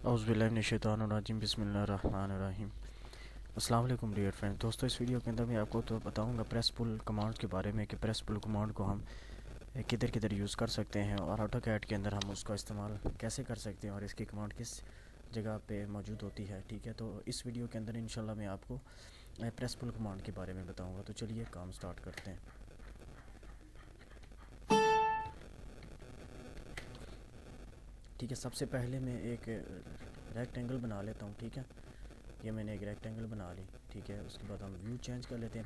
اعوذ باللہ من الشیطان الرجیم، بسم اللہ الرحمن الرحیم۔ السلام علیکم ڈیئر فرینڈ دوستو، اس ویڈیو کے اندر میں آپ کو تو بتاؤں گا پریس پل کمانڈ کے بارے میں کہ پریس پل کمانڈ کو ہم کدھر کدھر یوز کر سکتے ہیں اور آٹو کیڈ کے اندر ہم اس کا استعمال کیسے کر سکتے ہیں اور اس کی کمانڈ کس جگہ پہ موجود ہوتی ہے، ٹھیک ہے۔ تو اس ویڈیو کے اندر انشاءاللہ میں آپ کو پریس پل کمانڈ کے بارے میں بتاؤں گا، تو چلیے کام سٹارٹ کرتے ہیں۔ ٹھیک ہے، سب سے پہلے میں ایک ریکٹینگل بنا لیتا ہوں، ٹھیک ہے۔ یہ میں نے ایک ریکٹینگل بنا لی، ٹھیک ہے۔ اس کے بعد ہم ویو چینج کر لیتے ہیں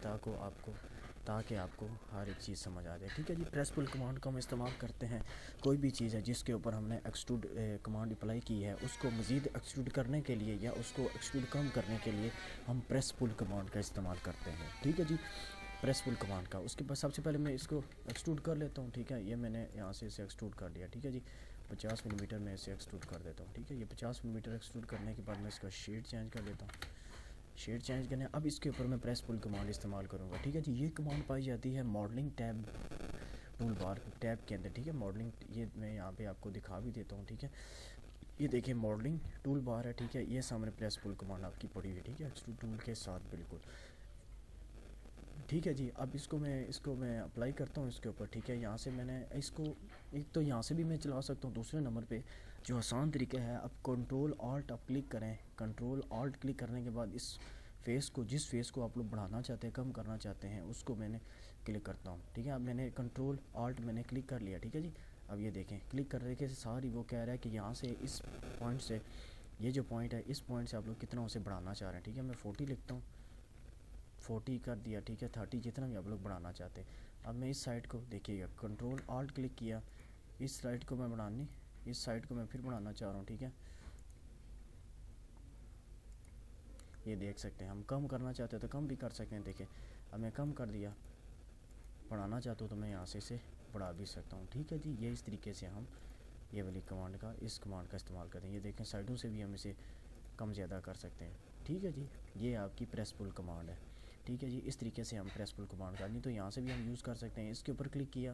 تاکہ آپ کو ہر ایک چیز سمجھ آ جائے، ٹھیک ہے جی۔ پریس پل کمانڈ کا ہم استعمال کرتے ہیں کوئی بھی چیز ہے جس کے اوپر ہم نے ایکسٹروڈ کمانڈ اپلائی کی ہے، اس کو مزید ایکسٹروڈ کرنے کے لیے یا اس کو ایکسٹروڈ کم کرنے کے لیے ہم پریس پل کمانڈ کا استعمال کرتے ہیں، ٹھیک ہے جی۔ پریس پل کمانڈ کا اس کے بعد سب سے پہلے میں اس کو ایکسٹروڈ کر لیتا ہوں، ٹھیک ہے۔ یہ میں نے یہاں سے اسے ایکسٹروڈ کر لیا، ٹھیک ہے جی۔ 50 ملی میٹر میں اسے ایکسٹروڈ کر دیتا ہوں، ٹھیک ہے۔ یہ 50 ملی میٹر ایکسٹروڈ کرنے کے بعد میں اس کا شیڈ چینج کر لیتا ہوں۔ شیڈ چینج کرنے اب اس کے اوپر میں پریس پل کمانڈ استعمال کروں گا، ٹھیک ہے جی۔ یہ کمانڈ پائی جاتی ہے ماڈلنگ ٹیب ٹول بار ٹیب کے اندر، ٹھیک ہے۔ ماڈلنگ یہ میں یہاں پہ آپ کو دکھا بھی دیتا ہوں، ٹھیک ہے۔ یہ دیکھیں ماڈلنگ ٹول بار ہے، ٹھیک ہے۔ یہ سامنے پریس پل کمانڈ آپ کی پڑی ہوئی، ٹھیک ہے، ایکسٹروڈ ٹول کے ساتھ بالکل، ٹھیک ہے جی۔ اب اس کو میں اپلائی کرتا ہوں اس کے اوپر، ٹھیک ہے۔ یہاں سے میں نے اس کو ایک تو یہاں سے بھی میں چلا سکتا ہوں، دوسرے نمبر پہ جو آسان طریقہ ہے، اب کنٹرول آلٹ آپ کلک کریں، کنٹرول آلٹ کلک کرنے کے بعد اس فیس کو جس فیس کو آپ لوگ بڑھانا چاہتے ہیں کم کرنا چاہتے ہیں اس کو میں نے کلک کرتا ہوں، ٹھیک ہے۔ اب میں نے کنٹرول آلٹ میں نے کلک کر لیا، ٹھیک ہے جی۔ اب یہ دیکھیں کلک کرنے کے ساری وہ کہہ رہا ہے کہ یہاں سے اس پوائنٹ سے یہ جو پوائنٹ ہے اس پوائنٹ سے آپ لوگ کتنا اسے بڑھانا چاہ رہے ہیں، ٹھیک ہے۔ میں 40 لکھتا ہوں، 40 کر دیا، ٹھیک ہے۔ 30 جتنا بھی آپ لوگ بڑھانا چاہتے ہیں۔ اب میں اس سائڈ کو دیکھیے گا، کنٹرول آلٹ کلک کیا، اس سائڈ کو میں بڑھانی اس سائڈ کو میں پھر بڑھانا چاہ رہا ہوں، ٹھیک ہے۔ یہ دیکھ سکتے ہیں ہم کم کرنا چاہتے ہیں تو کم بھی کر سکتے ہیں، دیکھیں اب میں کم کر دیا، بڑھانا چاہتا ہوں تو میں یہاں سے اسے بڑھا بھی سکتا ہوں، ٹھیک ہے جی۔ یہ اس طریقے سے ہم یہ والی کمانڈ کا استعمال کرتے ہیں۔ یہ دیکھیں سائڈوں سے بھی ہم اسے کم زیادہ کر سکتے ہیں، ٹھیک ہے جی۔ یہ آپ کی پریس پل کمانڈ ہے، ٹھیک ہے جی۔ اس طریقے سے ہم پریس پل کمانڈ کا نہیں تو یہاں سے بھی ہم یوز کر سکتے ہیں۔ اس کے اوپر کلک کیا،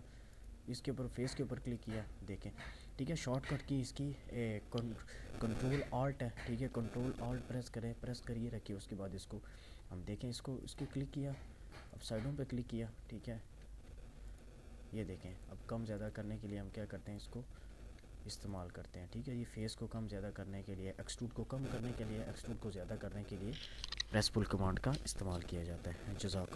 اس کے اوپر فیس کے اوپر کلک کیا، دیکھیں ٹھیک ہے۔ شارٹ کٹ کی اس کی کنٹرول آلٹ ہے، ٹھیک ہے۔ کنٹرول آلٹ پریس کریے رکھیے، اس کے بعد اس کو ہم دیکھیں اس کو کلک کیا، اب سائڈوں پہ کلک کیا، ٹھیک ہے۔ یہ دیکھیں اب کم زیادہ کرنے کے لیے ہم کیا کرتے ہیں، اس کو استعمال کرتے ہیں، ٹھیک ہے۔ یہ فیس کو کم زیادہ کرنے کے لیے، ایکسٹروڈ کو کم کرنے کے لیے، ایکسٹروڈ کو زیادہ کرنے کے لیے پریس پل کمانڈ کا استعمال کیا جاتا ہے۔ جزاک اللہ۔